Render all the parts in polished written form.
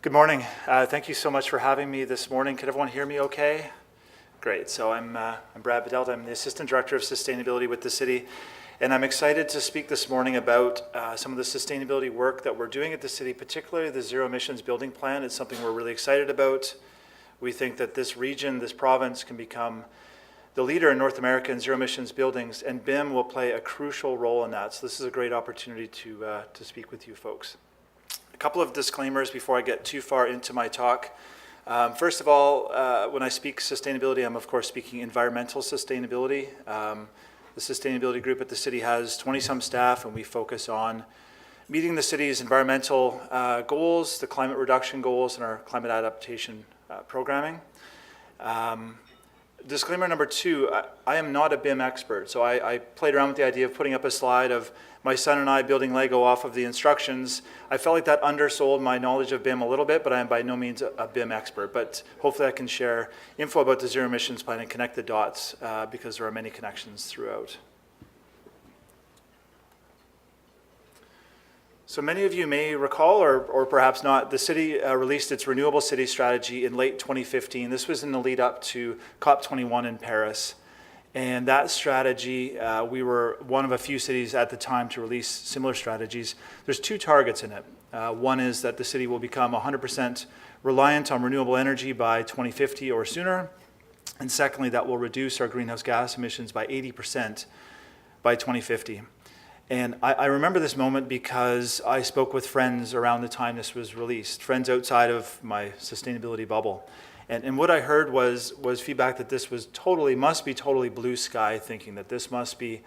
Good morning. Thank you so much for having me this morning. Can everyone hear me okay? Great. So I'm Brad Bedell. I'm the Assistant Director of Sustainability with the city, and I'm excited to speak this morning about some of the sustainability work that we're doing at the city, particularly the Zero Emissions Building Plan. It's something we're really excited about. We think that this region, this province, can become the leader in North America in zero emissions buildings, and BIM will play a crucial role in that. So this is a great opportunity to speak with you folks. A couple of disclaimers before I get too far into my talk. First of all, when I speak sustainability, I'm of course speaking environmental sustainability. The sustainability group at the city has 20-some staff, and we focus on meeting the city's environmental goals, the climate reduction goals, and our climate adaptation programming. Disclaimer number two, I am not a BIM expert, so I played around with the idea of putting up a slide of my son and I building Lego off of the instructions. I felt like that undersold my knowledge of BIM a little bit, but I am by no means a BIM expert. But hopefully I can share info about the Zero Emissions Plan and connect the dots because there are many connections throughout. So many of you may recall, or perhaps not, the city released its Renewable City Strategy in late 2015. This was in the lead up to COP21 in Paris. And that strategy, we were one of a few cities at the time to release similar strategies. There's two targets in it. One is that the city will become 100% reliant on renewable energy by 2050 or sooner. And secondly, that will reduce our greenhouse gas emissions by 80% by 2050. And I remember this moment because I spoke with friends around the time this was released, friends outside of my sustainability bubble. And what I heard was feedback that this was must be totally blue sky thinking, that this must be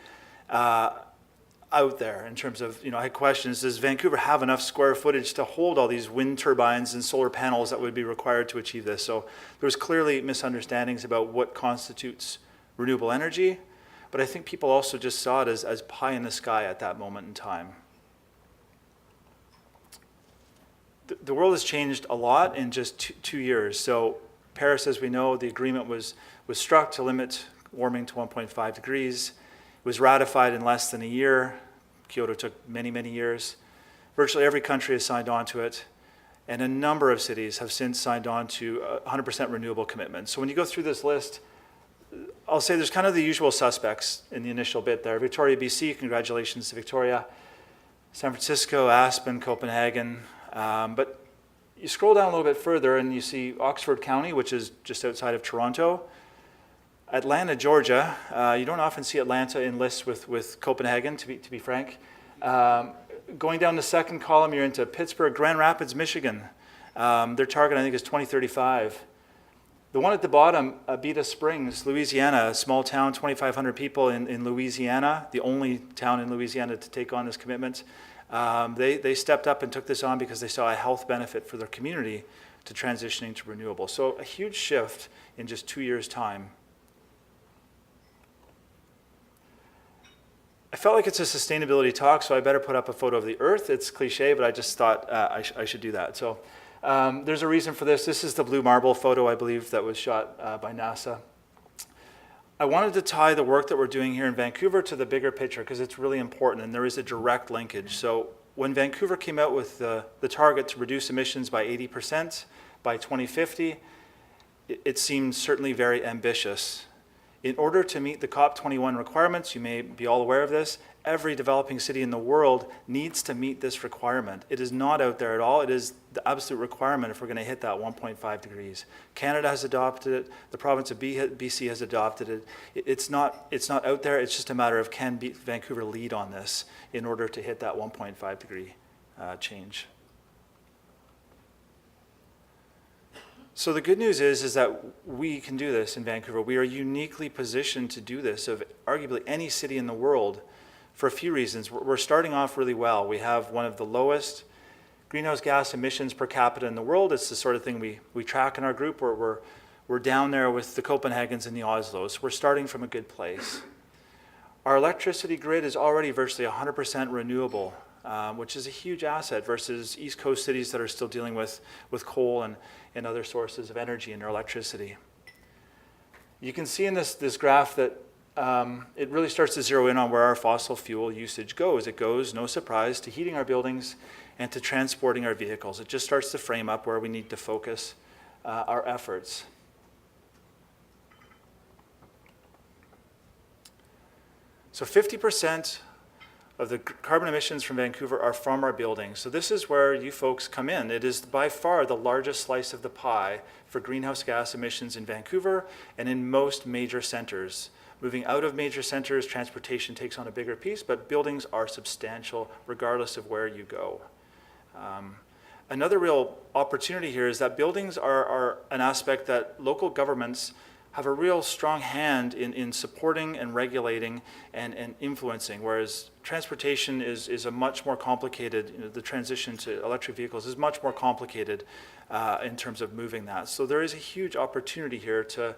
out there in terms of, I had questions, does Vancouver have enough square footage to hold all these wind turbines and solar panels that would be required to achieve this? So there was clearly misunderstandings about what constitutes renewable energy, but I think people also just saw it as pie in the sky at that moment in time. The world has changed a lot in just two years. So Paris, as we know, the agreement was struck to limit warming to 1.5 degrees. It was ratified in less than a year. Kyoto took many, many years. Virtually every country has signed on to it, and a number of cities have since signed on to 100% renewable commitments. So when you go through this list, I'll say there's kind of the usual suspects in the initial bit there. Victoria, BC, congratulations to Victoria. San Francisco, Aspen, Copenhagen. But you scroll down a little bit further and you see Oxford County, which is just outside of Toronto. Atlanta, Georgia. You don't often see Atlanta in lists with Copenhagen, to be frank. Going down the second column, you're into Pittsburgh, Grand Rapids, Michigan. Their target, I think, is 2035. The one at the bottom, Abita Springs, Louisiana, a small town, 2,500 people in Louisiana, the only town in Louisiana to take on this commitment. They stepped up and took this on because they saw a health benefit for their community to transitioning to renewable. So a huge shift in just 2 years' time. I felt like it's a sustainability talk, so I better put up a photo of the Earth. It's cliche, but I just thought I should do that. So there's a reason for this. This is the blue marble photo, I believe, that was shot by NASA. I wanted to tie the work that we're doing here in Vancouver to the bigger picture because it's really important and there is a direct linkage. So when Vancouver came out with the target to reduce emissions by 80% by 2050, it seemed certainly very ambitious. In order to meet the COP21 requirements, you may be all aware of this, every developing city in the world needs to meet this requirement. It is not out there at all. It is the absolute requirement if we're going to hit that 1.5 degrees. Canada has adopted it. The province of BC has adopted it. It's not out there. It's just a matter of can Vancouver lead on this in order to hit that 1.5 degree change. So the good news is that we can do this in Vancouver. We are uniquely positioned to do this of arguably any city in the world for a few reasons. We're starting off really well. We have one of the lowest greenhouse gas emissions per capita in the world. It's the sort of thing we track in our group where we're down there with the Copenhagens and the Oslos. We're starting from a good place. Our electricity grid is already virtually 100% renewable, which is a huge asset versus East Coast cities that are still dealing with coal and other sources of energy in their electricity. You can see in this graph that it really starts to zero in on where our fossil fuel usage goes. It goes, no surprise, to heating our buildings and to transporting our vehicles. It just starts to frame up where we need to focus our efforts. So 50% of the carbon emissions from Vancouver are from our buildings. So this is where you folks come in. It is by far the largest slice of the pie for greenhouse gas emissions in Vancouver and in most major centers. Moving out of major centers, transportation takes on a bigger piece, but buildings are substantial regardless of where you go. Another real opportunity here is that buildings are an aspect that local governments have a real strong hand in supporting and regulating and influencing, whereas transportation is a much more complicated, the transition to electric vehicles is much more complicated in terms of moving that. So there is a huge opportunity here to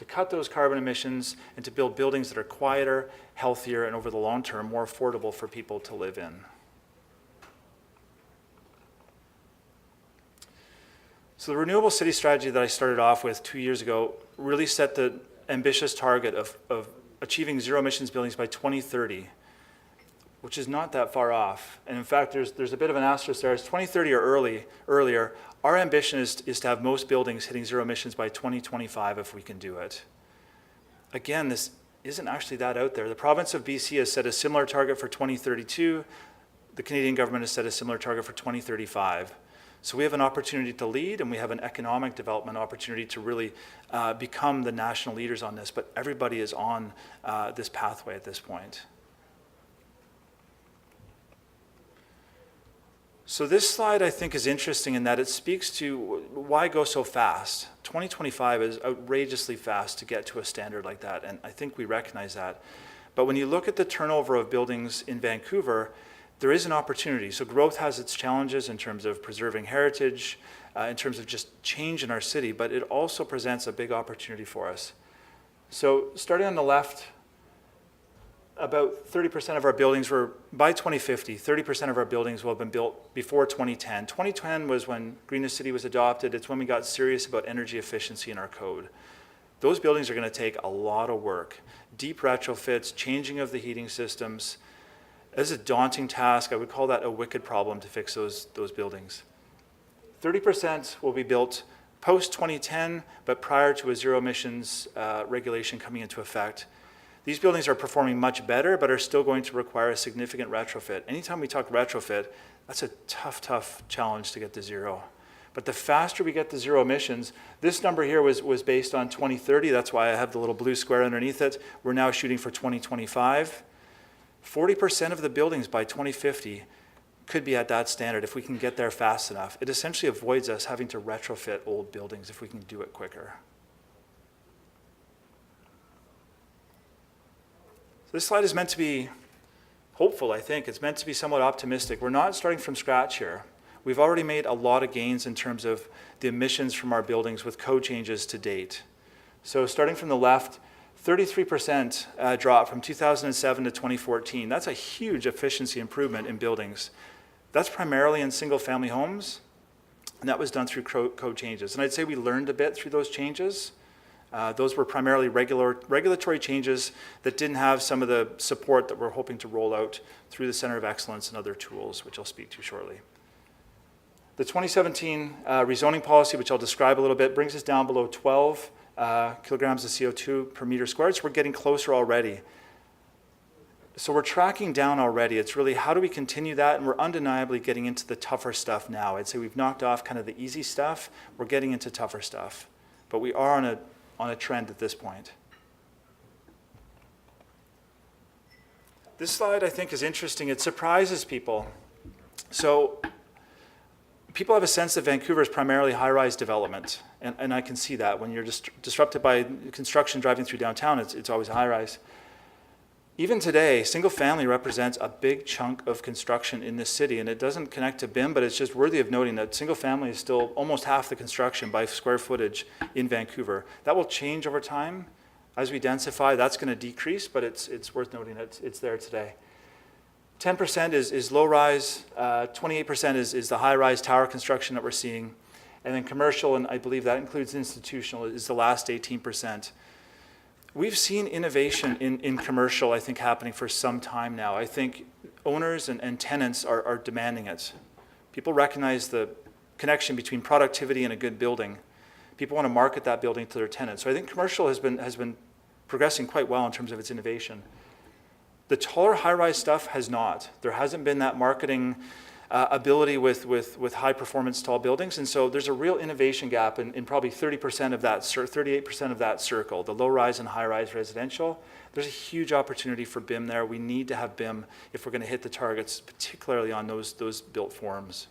cut those carbon emissions and to build buildings that are quieter, healthier, and over the long term, more affordable for people to live in. So the Renewable City strategy that I started off with 2 years ago really set the ambitious target of achieving zero emissions buildings by 2030, which is not that far off. And in fact, there's a bit of an asterisk there. It's 2030 or earlier. Our ambition is to have most buildings hitting zero emissions by 2025 if we can do it. Again, this isn't actually that out there. The province of BC has set a similar target for 2032. The Canadian government has set a similar target for 2035. So we have an opportunity to lead, and we have an economic development opportunity to really become the national leaders on this, but everybody is on this pathway at this point. So this slide, I think, is interesting in that it speaks to why go so fast. 2025 is outrageously fast to get to a standard like that, and I think we recognize that. But when you look at the turnover of buildings in Vancouver, there is an opportunity. So growth has its challenges in terms of preserving heritage, in terms of just change in our city, but it also presents a big opportunity for us. So starting on the left, about 30% of our buildings were, by 2050, 30% of our buildings will have been built before 2010. 2010 was when Greenest City was adopted. It's when we got serious about energy efficiency in our code. Those buildings are going to take a lot of work. Deep retrofits, changing of the heating systems. This is a daunting task. I would call that a wicked problem to fix those buildings. 30% will be built post-2010, but prior to a zero emissions regulation coming into effect. These buildings are performing much better, but are still going to require a significant retrofit. Anytime we talk retrofit, that's a tough challenge to get to zero. But the faster we get to zero emissions, this number here was based on 2030. That's why I have the little blue square underneath it. We're now shooting for 2025. 40% of the buildings by 2050 could be at that standard if we can get there fast enough. It essentially avoids us having to retrofit old buildings if we can do it quicker. So this slide is meant to be hopeful, I think. It's meant to be somewhat optimistic. We're not starting from scratch here. We've already made a lot of gains in terms of the emissions from our buildings with code changes to date. So starting from the left, 33% drop from 2007 to 2014. That's a huge efficiency improvement in buildings. That's primarily in single-family homes, and that was done through code changes. And I'd say we learned a bit through those changes. Those were primarily regulatory changes that didn't have some of the support that we're hoping to roll out through the Center of Excellence and other tools, which I'll speak to shortly. The 2017 rezoning policy, which I'll describe a little bit, brings us down below 12 kilograms of CO2 per meter squared, so we're getting closer already. So we're tracking down already. It's really how do we continue that, and we're undeniably getting into the tougher stuff now. I'd say we've knocked off kind of the easy stuff. We're getting into tougher stuff, but we are on a trend at this point. This slide, I think, is interesting. It surprises people. So people have a sense that Vancouver is primarily high-rise development, and I can see that. When you're disrupted by construction driving through downtown, it's always a high-rise. Even today, single family represents a big chunk of construction in this city, and it doesn't connect to BIM, but it's just worthy of noting that single family is still almost half the construction by square footage in Vancouver. That will change over time. As we densify, that's going to decrease, but it's worth noting that it's there today. 10% is low-rise, 28% is the high-rise tower construction that we're seeing, and then commercial, and I believe that includes institutional, is the last 18%. We've seen innovation in commercial, I think, happening for some time now. I think owners and tenants are demanding it. People recognize the connection between productivity and a good building. People want to market that building to their tenants. So I think commercial has been progressing quite well in terms of its innovation. The taller high-rise stuff has not. There hasn't been that marketing ability with high-performance tall buildings, and so there's a real innovation gap in probably 38% of that circle, the low-rise and high-rise residential. There's a huge opportunity for BIM there. We need to have BIM if we're going to hit the targets, particularly on those built forms.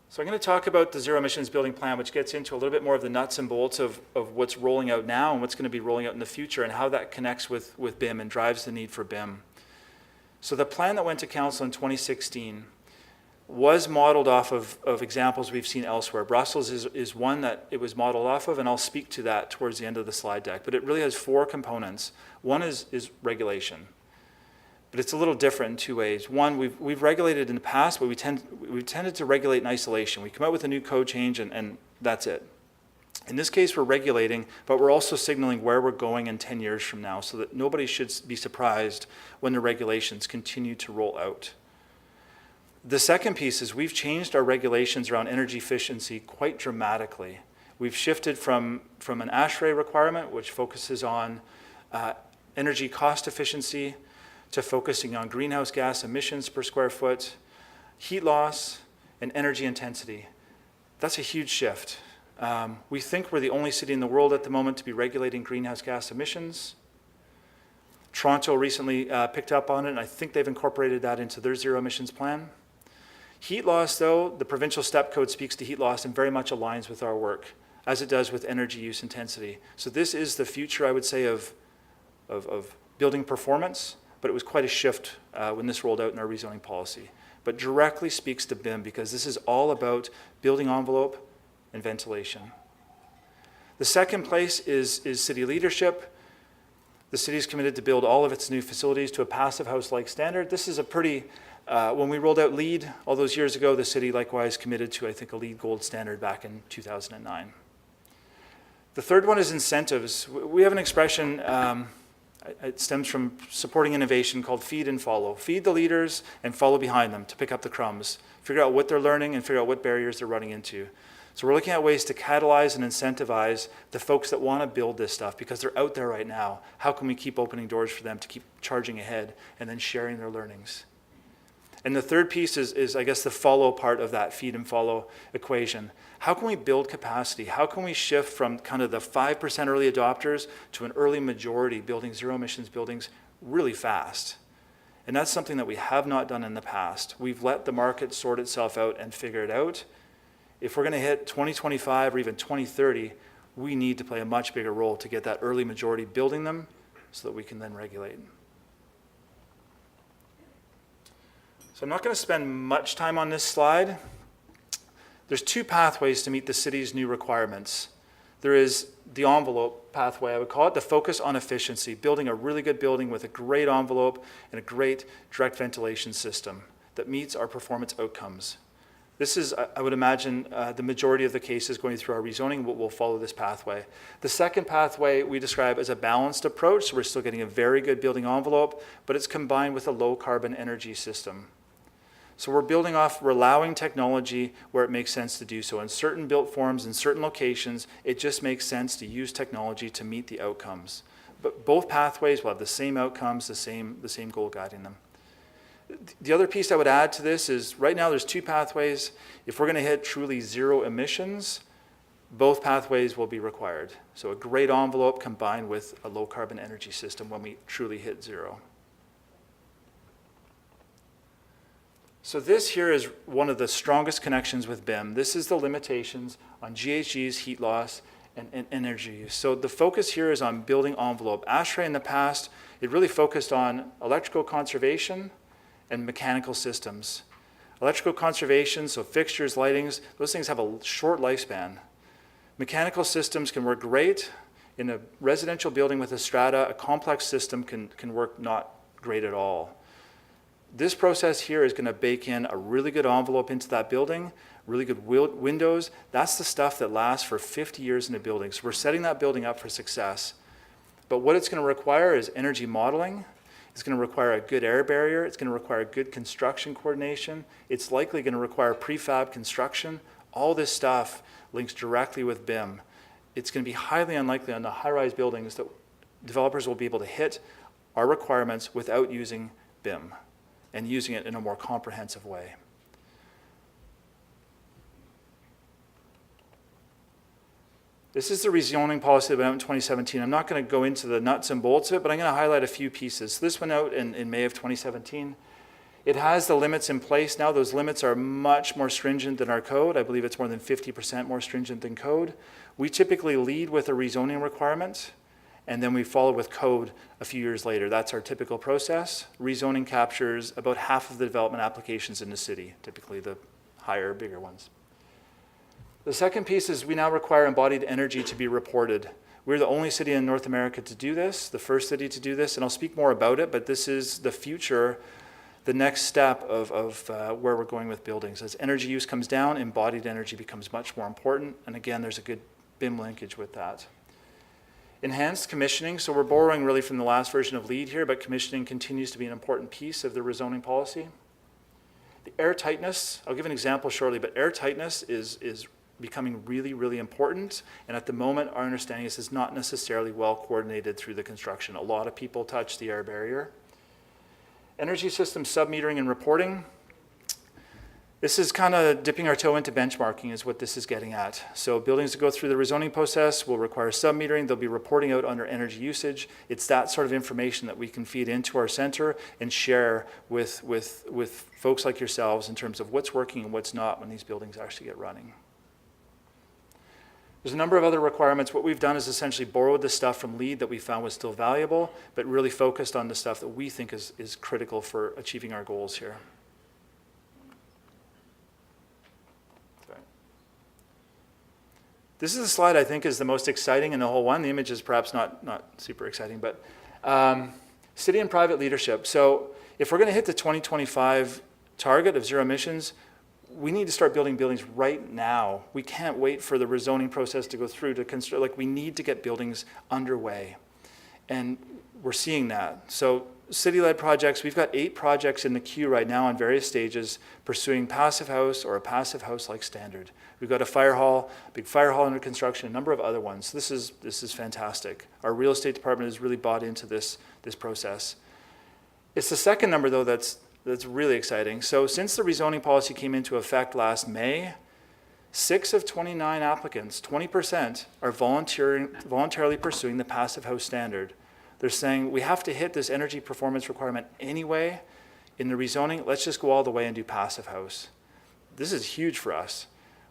So I'm going to talk about the zero emissions building plan, which gets into a little bit more of the nuts and bolts of what's rolling out now and what's going to be rolling out in the future and how that connects with BIM and drives the need for BIM. So the plan that went to council in 2016 was modeled off of examples we've seen elsewhere. Brussels is one that it was modeled off of, and I'll speak to that towards the end of the slide deck. But it really has 4 components. One is regulation. But it's a little different in 2 ways. One, we've regulated in the past, but we've tended to regulate in isolation. We come out with a new code change and that's it. In this case, we're regulating, but we're also signaling where we're going in 10 years from now so that nobody should be surprised when the regulations continue to roll out. The second piece is we've changed our regulations around energy efficiency quite dramatically. We've shifted from an HRV requirement, which focuses on energy cost efficiency, to focusing on greenhouse gas emissions per square foot, heat loss, and energy intensity. That's a huge shift. We think we're the only city in the world at the moment to be regulating greenhouse gas emissions. Toronto recently picked up on it, and I think they've incorporated that into their zero emissions plan. Heat loss, though, the provincial step code speaks to heat loss and very much aligns with our work, as it does with energy use intensity. So this is the future, I would say, of building performance. But it was quite a shift when this rolled out in our rezoning policy. But directly speaks to BIM because this is all about building envelope and ventilation. The second place is city leadership. The city is committed to build all of its new facilities to a passive house-like standard. This is a pretty, when we rolled out LEED all those years ago, the city likewise committed to, I think, a LEED Gold standard back in 2009. The third one is incentives. We have an expression, it stems from supporting innovation called feed and follow. Feed the leaders and follow behind them to pick up the crumbs. Figure out what they're learning and figure out what barriers they're running into. So we're looking at ways to catalyze and incentivize the folks that want to build this stuff because they're out there right now. How can we keep opening doors for them to keep charging ahead and then sharing their learnings? And the third piece is I guess, the follow part of that feed and follow equation. How can we build capacity? How can we shift from kind of the 5% early adopters to an early majority building zero emissions buildings really fast? And that's something that we have not done in the past. We've let the market sort itself out and figure it out. If we're going to hit 2025 or even 2030, we need to play a much bigger role to get that early majority building them so that we can then regulate. So I'm not going to spend much time on this slide. There's 2 pathways to meet the city's new requirements. There is the envelope pathway, I would call it, the focus on efficiency, building a really good building with a great envelope and a great direct ventilation system that meets our performance outcomes. This is, I would imagine, the majority of the cases going through our rezoning will follow this pathway. The second pathway we describe as a balanced approach, so we're still getting a very good building envelope, but it's combined with a low carbon energy system. So we're allowing technology where it makes sense to do so. In certain built forms, in certain locations, it just makes sense to use technology to meet the outcomes. But both pathways will have the same outcomes, the same goal guiding them. The other piece I would add to this is right now there's 2 pathways. If we're going to hit truly zero emissions, both pathways will be required. So a great envelope combined with a low carbon energy system when we truly hit zero. So this here is one of the strongest connections with BIM. This is the limitations on GHGs, heat loss, and energy use. So the focus here is on building envelope. ASHRAE in the past, it really focused on electrical conservation and mechanical systems. Electrical conservation, so fixtures, lightings, those things have a short lifespan. Mechanical systems can work great. In a residential building with a strata, a complex system can work not great at all. This process here is going to bake in a really good envelope into that building, really good windows. That's the stuff that lasts for 50 years in a building. So we're setting that building up for success. But what it's going to require is energy modeling. It's going to require a good air barrier. It's going to require good construction coordination. It's likely going to require prefab construction. All this stuff links directly with BIM. It's going to be highly unlikely on the high-rise buildings that developers will be able to hit our requirements without using BIM and using it in a more comprehensive way. This is the rezoning policy that went out in 2017. I'm not going to go into the nuts and bolts of it, but I'm going to highlight a few pieces. This went out in May of 2017. It has the limits in place now. Those limits are much more stringent than our code. I believe it's more than 50% more stringent than code. We typically lead with a rezoning requirement, and then we follow with code a few years later. That's our typical process. Rezoning captures about half of the development applications in the city, typically the higher, bigger ones. The second piece is we now require embodied energy to be reported. We're the only city in North America to do this, the first city to do this, and I'll speak more about it, but this is the future, the next step of where we're going with buildings. As energy use comes down, embodied energy becomes much more important, and again, there's a good BIM linkage with that. Enhanced commissioning, so we're borrowing really from the last version of LEED here, but commissioning continues to be an important piece of the rezoning policy. The air tightness, I'll give an example shortly, but air tightness is becoming really, really important. And at the moment, our understanding is it's not necessarily well coordinated through the construction. A lot of people touch the air barrier. Energy system sub-metering and reporting. This is kind of dipping our toe into benchmarking is what this is getting at. So buildings that go through the rezoning process will require sub-metering. They'll be reporting out under energy usage. It's that sort of information that we can feed into our center and share with folks like yourselves in terms of what's working and what's not when these buildings actually get running. There's a number of other requirements. What we've done is essentially borrowed the stuff from LEED that we found was still valuable, but really focused on the stuff that we think is critical for achieving our goals here. Sorry. This is a slide I think is the most exciting in the whole one. The image is perhaps not super exciting, but city and private leadership. So if we're going to hit the 2025 target of zero emissions, we need to start building buildings right now. We can't wait for the rezoning process to go through to construct. Like, we need to get buildings underway. And we're seeing that. So city-led projects, we've got 8 projects in the queue right now on various stages pursuing passive house or a passive house-like standard. We've got a fire hall, big fire hall under construction, a number of other ones. This is fantastic. Our real estate department has really bought into this process. It's the second number, though, that's really exciting. So since the rezoning policy came into effect last May, 6 of 29 applicants, 20%, are voluntarily pursuing the passive house standard. They're saying, we have to hit this energy performance requirement anyway. In the rezoning, let's just go all the way and do passive house. This is huge for us.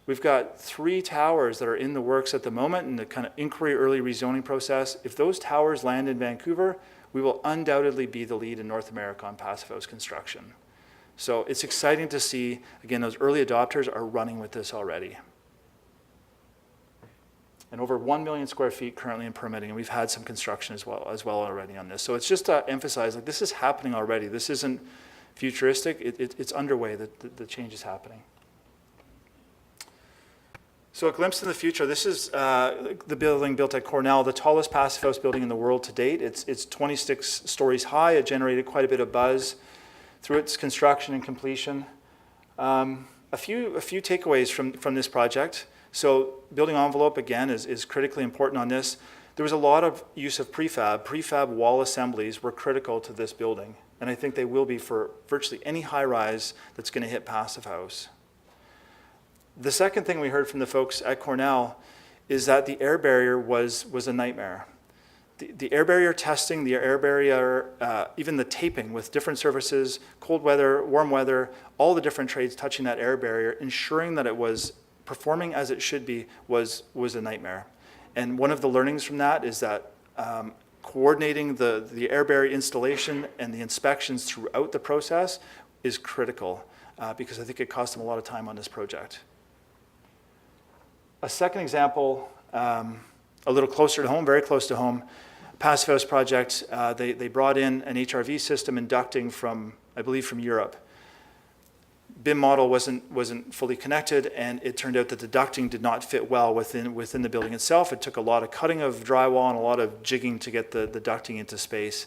We've got 3 towers that are in the works at the moment in the kind of inquiry early rezoning process. If those towers land in Vancouver, we will undoubtedly be the lead in North America on passive house construction. So it's exciting to see, again, those early adopters are running with this already. And over 1 million square feet currently in permitting, and we've had some construction as well already on this. So it's just to emphasize, like, this is happening already. This isn't futuristic, it's underway, the change is happening. So a glimpse in the future. This is the building built at Cornell, the tallest passive house building in the world to date. It's 26 stories high. It generated quite a bit of buzz through its construction and completion. A few takeaways from this project. So building envelope, again, is critically important on this. There was a lot of use of prefab. Prefab wall assemblies were critical to this building, and I think they will be for virtually any high-rise that's going to hit passive house. The second thing we heard from the folks at Cornell is that the air barrier was a nightmare. The air barrier testing, the air barrier, even the taping with different surfaces, cold weather, warm weather, all the different trades touching that air barrier, ensuring that it was performing as it should be was a nightmare. And one of the learnings from that is that coordinating the air barrier installation and the inspections throughout the process is critical because I think it cost them a lot of time on this project. A second example, a little closer to home, very close to home, passive house project. They brought in an HRV system inducting from, I believe, from Europe. BIM model wasn't fully connected, and it turned out that the ducting did not fit well within the building itself. It took a lot of cutting of drywall and a lot of jigging to get the ducting into space.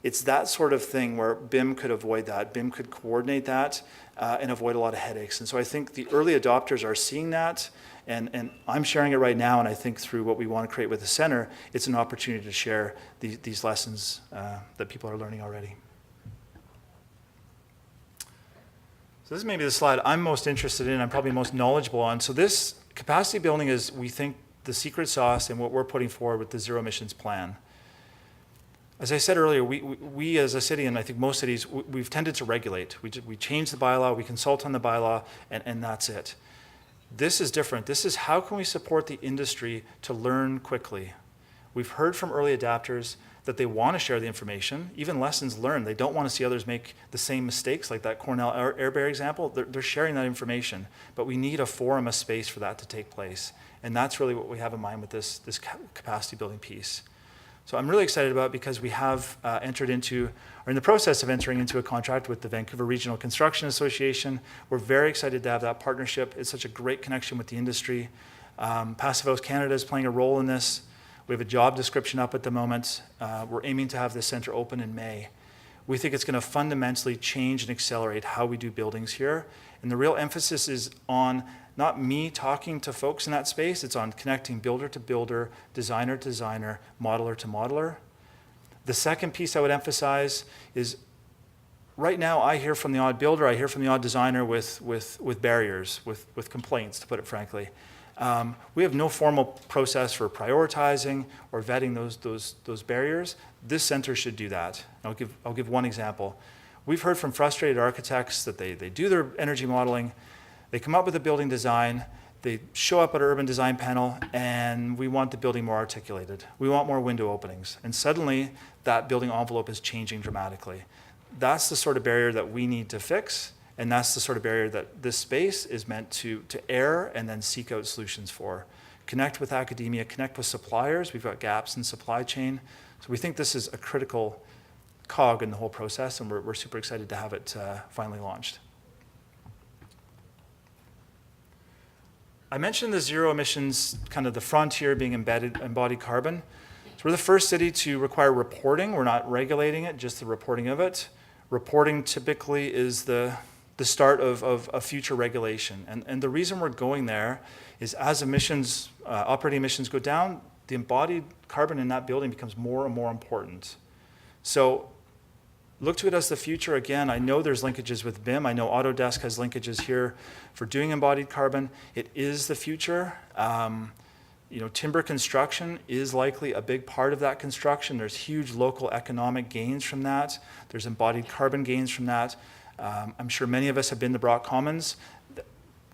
It's that sort of thing where BIM could avoid that. BIM could coordinate that and avoid a lot of headaches. And so I think the early adopters are seeing that, and I'm sharing it right now, and I think through what we want to create with the center, it's an opportunity to share these lessons that people are learning already. So this is maybe the slide I'm most interested in, I'm probably most knowledgeable on. So this capacity building is, we think, the secret sauce in what we're putting forward with the zero emissions plan. As I said earlier, we as a city, and I think most cities, we've tended to regulate. We change the bylaw, we consult on the bylaw, and that's it. This is different. This is how can we support the industry to learn quickly. We've heard from early adapters that they want to share the information, even lessons learned. They don't want to see others make the same mistakes, like that Cornell air barrier example. They're sharing that information, but we need a forum, a space for that to take place. And that's really what we have in mind with this capacity building piece. So I'm really excited about it because we have entered into, or in the process of entering into a contract with the Vancouver Regional Construction Association. We're very excited to have that partnership. It's such a great connection with the industry. Passive House Canada is playing a role in this. We have a job description up at the moment. We're aiming to have the center open in May. We think it's going to fundamentally change and accelerate how we do buildings here. And the real emphasis is on not me talking to folks in that space, it's on connecting builder to builder, designer to designer, modeler to modeler. The second piece I would emphasize is right now I hear from the odd builder, I hear from the odd designer with barriers, with complaints, to put it frankly. We have no formal process for prioritizing or vetting those barriers. This center should do that. I'll give one example. We've heard from frustrated architects that they do their energy modeling, they come up with a building design, they show up at our urban design panel, and we want the building more articulated. We want more window openings. And suddenly, that building envelope is changing dramatically. That's the sort of barrier that we need to fix, and that's the sort of barrier that this space is meant to air and then seek out solutions for. Connect with academia, connect with suppliers. We've got gaps in supply chain. So we think this is a critical cog in the whole process, and we're super excited to have it finally launched. I mentioned the zero emissions, kind of the frontier being embodied carbon. So we're the first city to require reporting. We're not regulating it, just the reporting of it. Reporting typically is the start of a future regulation. And the reason we're going there is as emissions, operating emissions go down, the embodied carbon in that building becomes more and more important. So look to it as the future. Again, I know there's linkages with BIM. I know Autodesk has linkages here for doing embodied carbon. It is the future. Timber construction is likely a big part of that construction. There's huge local economic gains from that. There's embodied carbon gains from that. I'm sure many of us have been to Brock Commons.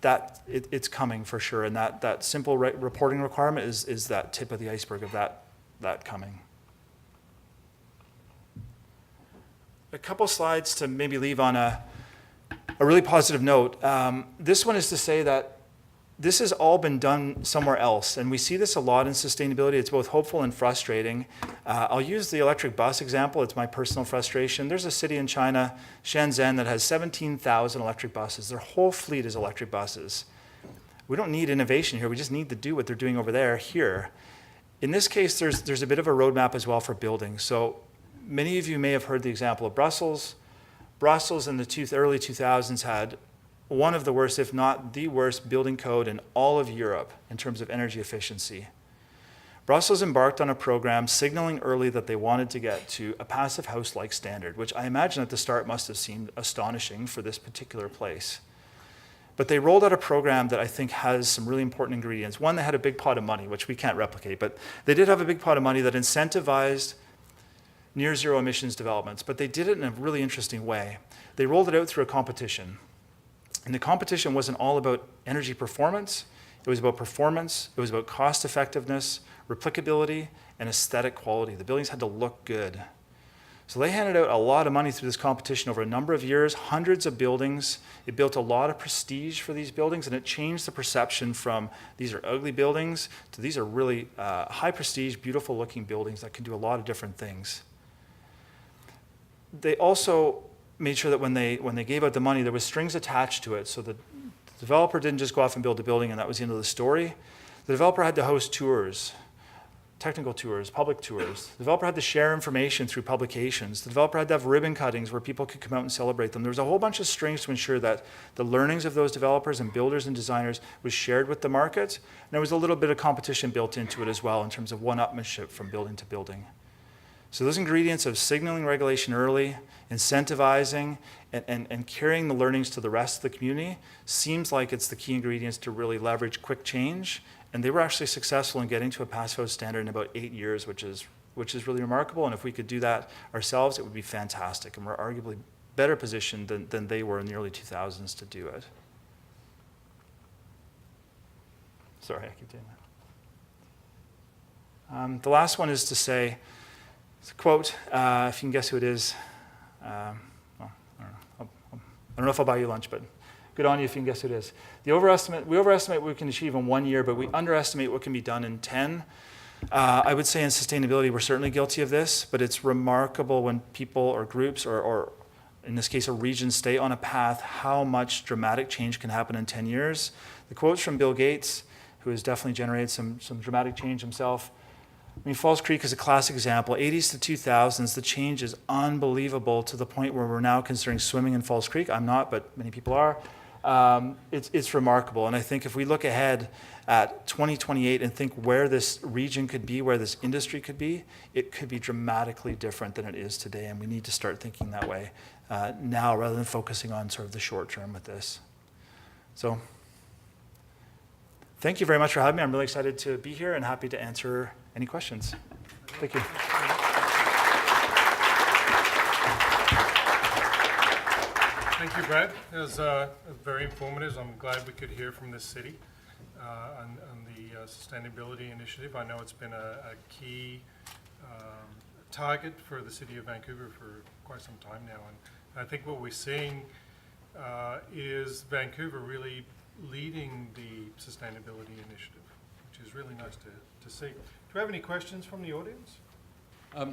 It's coming for sure, and that simple reporting requirement is that tip of the iceberg of that coming. A couple slides to maybe leave on a really positive note. This one is to say that this has all been done somewhere else, and we see this a lot in sustainability. It's both hopeful and frustrating. I'll use the electric bus example. It's my personal frustration. There's a city in China, Shenzhen, that has 17,000 electric buses. Their whole fleet is electric buses. We don't need innovation here. We just need to do what they're doing over there here. In this case, there's a bit of a roadmap as well for buildings. So many of you may have heard the example of Brussels. Brussels in the early 2000s had one of the worst, if not the worst, building code in all of Europe in terms of energy efficiency. Brussels embarked on a program signaling early that they wanted to get to a passive house-like standard, which I imagine at the start must have seemed astonishing for this particular place. But they rolled out a program that I think has some really important ingredients. One, they had a big pot of money, which we can't replicate, but they did have a big pot of money that incentivized near zero emissions developments, but they did it in a really interesting way. They rolled it out through a competition. And the competition wasn't all about energy performance. It was about performance. It was about cost effectiveness, replicability, and aesthetic quality. The buildings had to look good. So they handed out a lot of money through this competition over a number of years, hundreds of buildings. It built a lot of prestige for these buildings, and it changed the perception from these are ugly buildings to these are really high prestige, beautiful looking buildings that can do a lot of different things. They also made sure that when they gave out the money, there was strings attached to it. So the developer didn't just go off and build a building and that was the end of the story. The developer had to host tours, technical tours, public tours. The developer had to share information through publications. The developer had to have ribbon cuttings where people could come out and celebrate them. There was a whole bunch of strings to ensure that the learnings of those developers and builders and designers was shared with the market. And there was a little bit of competition built into it as well in terms of one-upmanship from building to building. So those ingredients of signaling regulation early, incentivizing, and carrying the learnings to the rest of the community seems like it's the key ingredients to really leverage quick change. And they were actually successful in getting to a pass-fail standard in about 8 years, which is really remarkable. And if we could do that ourselves, it would be fantastic. And we're arguably better positioned than they were in the early 2000s to do it. Sorry, I keep doing that. The last one is to say, it's a quote, if you can guess who it is. Well, I don't know if I'll buy you lunch, but good on you if you can guess who it is. We overestimate what we can achieve in 1 year, but we underestimate what can be done in 10. I would say in sustainability, we're certainly guilty of this, but it's remarkable when people or groups or in this case, a region stay on a path, how much dramatic change can happen in 10 years. The quote's from Bill Gates, who has definitely generated some dramatic change himself. I mean, Falls Creek is a classic example. 80s to 2000s, the change is unbelievable to the point where we're now considering swimming in Falls Creek. I'm not, but many people are. It's remarkable. And I think if we look ahead at 2028 and think where this region could be, where this industry could be, it could be dramatically different than it is today. And we need to start thinking that way now rather than focusing on sort of the short term with this. So thank you very much for having me. I'm really excited to be here and happy to answer any questions. Thank you. Thank you, Brad. It was very informative. I'm glad we could hear from this city on the sustainability initiative. I know it's been a key target for the city of Vancouver for quite some time now. And I think what we're seeing is Vancouver really leading the sustainability initiative, which is really nice to see. Do we have any questions from the audience?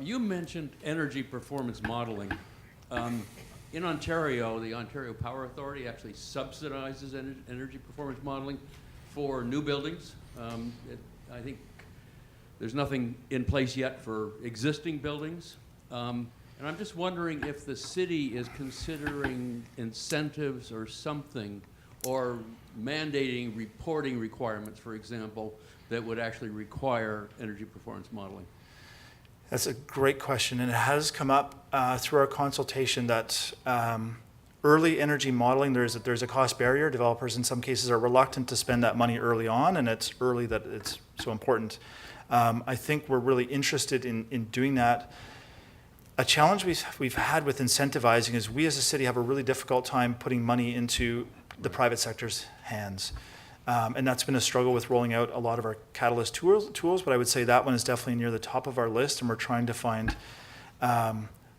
You mentioned energy performance modeling. In Ontario, the Ontario Power Authority actually subsidizes energy performance modeling for new buildings. I think there's nothing in place yet for existing buildings. And I'm just wondering if the city is considering incentives or something, or mandating reporting requirements, for example, that would actually require energy performance modeling. That's a great question, and it has come up through our consultation that early energy modeling, there's a cost barrier. Developers in some cases are reluctant to spend that money early on, and it's early that it's so important. I think we're really interested in doing that. A challenge we've had with incentivizing is we as a city have a really difficult time putting money into the private sector's hands. And that's been a struggle with rolling out a lot of our Catalyst tools, but I would say that one is definitely near the top of our list, and we're trying to find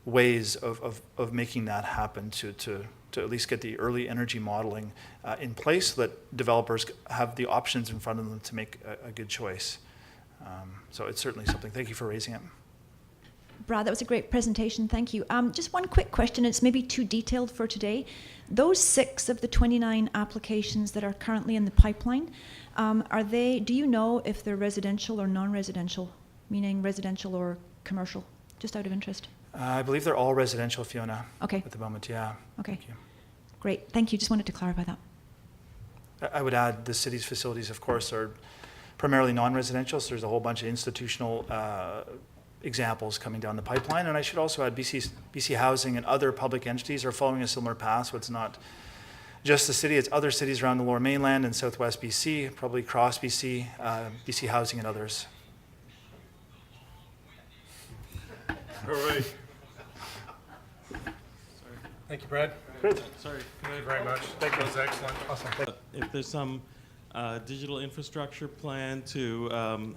ways of making that happen to at least get the early energy modeling in place so that developers have the options in front of them to make a good choice. So it's certainly something. Thank you for raising it. Brad, that was a great presentation. Thank you. Just one quick question. It's maybe too detailed for today. Those 6 of the 29 applications that are currently in the pipeline, do you know if they're residential or non-residential, meaning residential or commercial, just out of interest? I believe they're all residential, Fiona. Okay. At the moment, yeah. Okay. Thank you. Great. Thank you. Just wanted to clarify that. I would add the city's facilities, of course, are primarily non-residential, so there's a whole bunch of institutional examples coming down the pipeline. And I should also add BC Housing and other public entities are following a similar path. So it's not just the city, it's other cities around the Lower Mainland and Southwest BC, probably across BC, BC Housing and others. All right. Thank you, Brad. Great. Sorry. Thank you very much. Thank you. That was excellent. Awesome. If there's some digital infrastructure plan to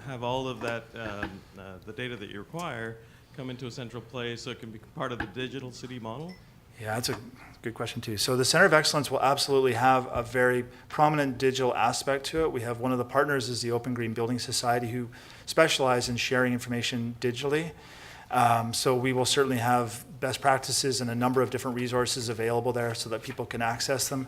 have all of that, the data that you require, come into a central place so it can be part of the digital city model? Yeah, that's a good question too. So the Center of Excellence will absolutely have a very prominent digital aspect to it. We have one of the partners is the Open Green Building Society, who specialize in sharing information digitally. So we will certainly have best practices and a number of different resources available there so that people can access them.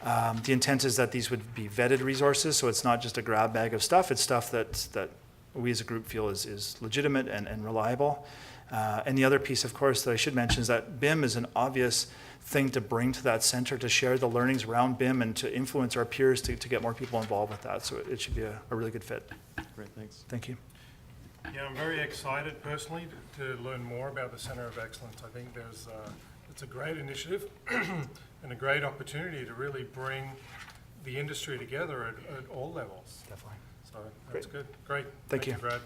The intent is that these would be vetted resources, so it's not just a grab bag of stuff. It's stuff that we as a group feel is legitimate and reliable. And the other piece, of course, that I should mention is that BIM is an obvious thing to bring to that center, to share the learnings around BIM and to influence our peers to get more people involved with that. So it should be a really good fit. Great, thanks. Thank you. Yeah, I'm very excited personally to learn more about the Center of Excellence. I think it's a great initiative and a great opportunity to really bring the industry together at all levels. Definitely. So that's Great. good. Great. Thank you. Brad.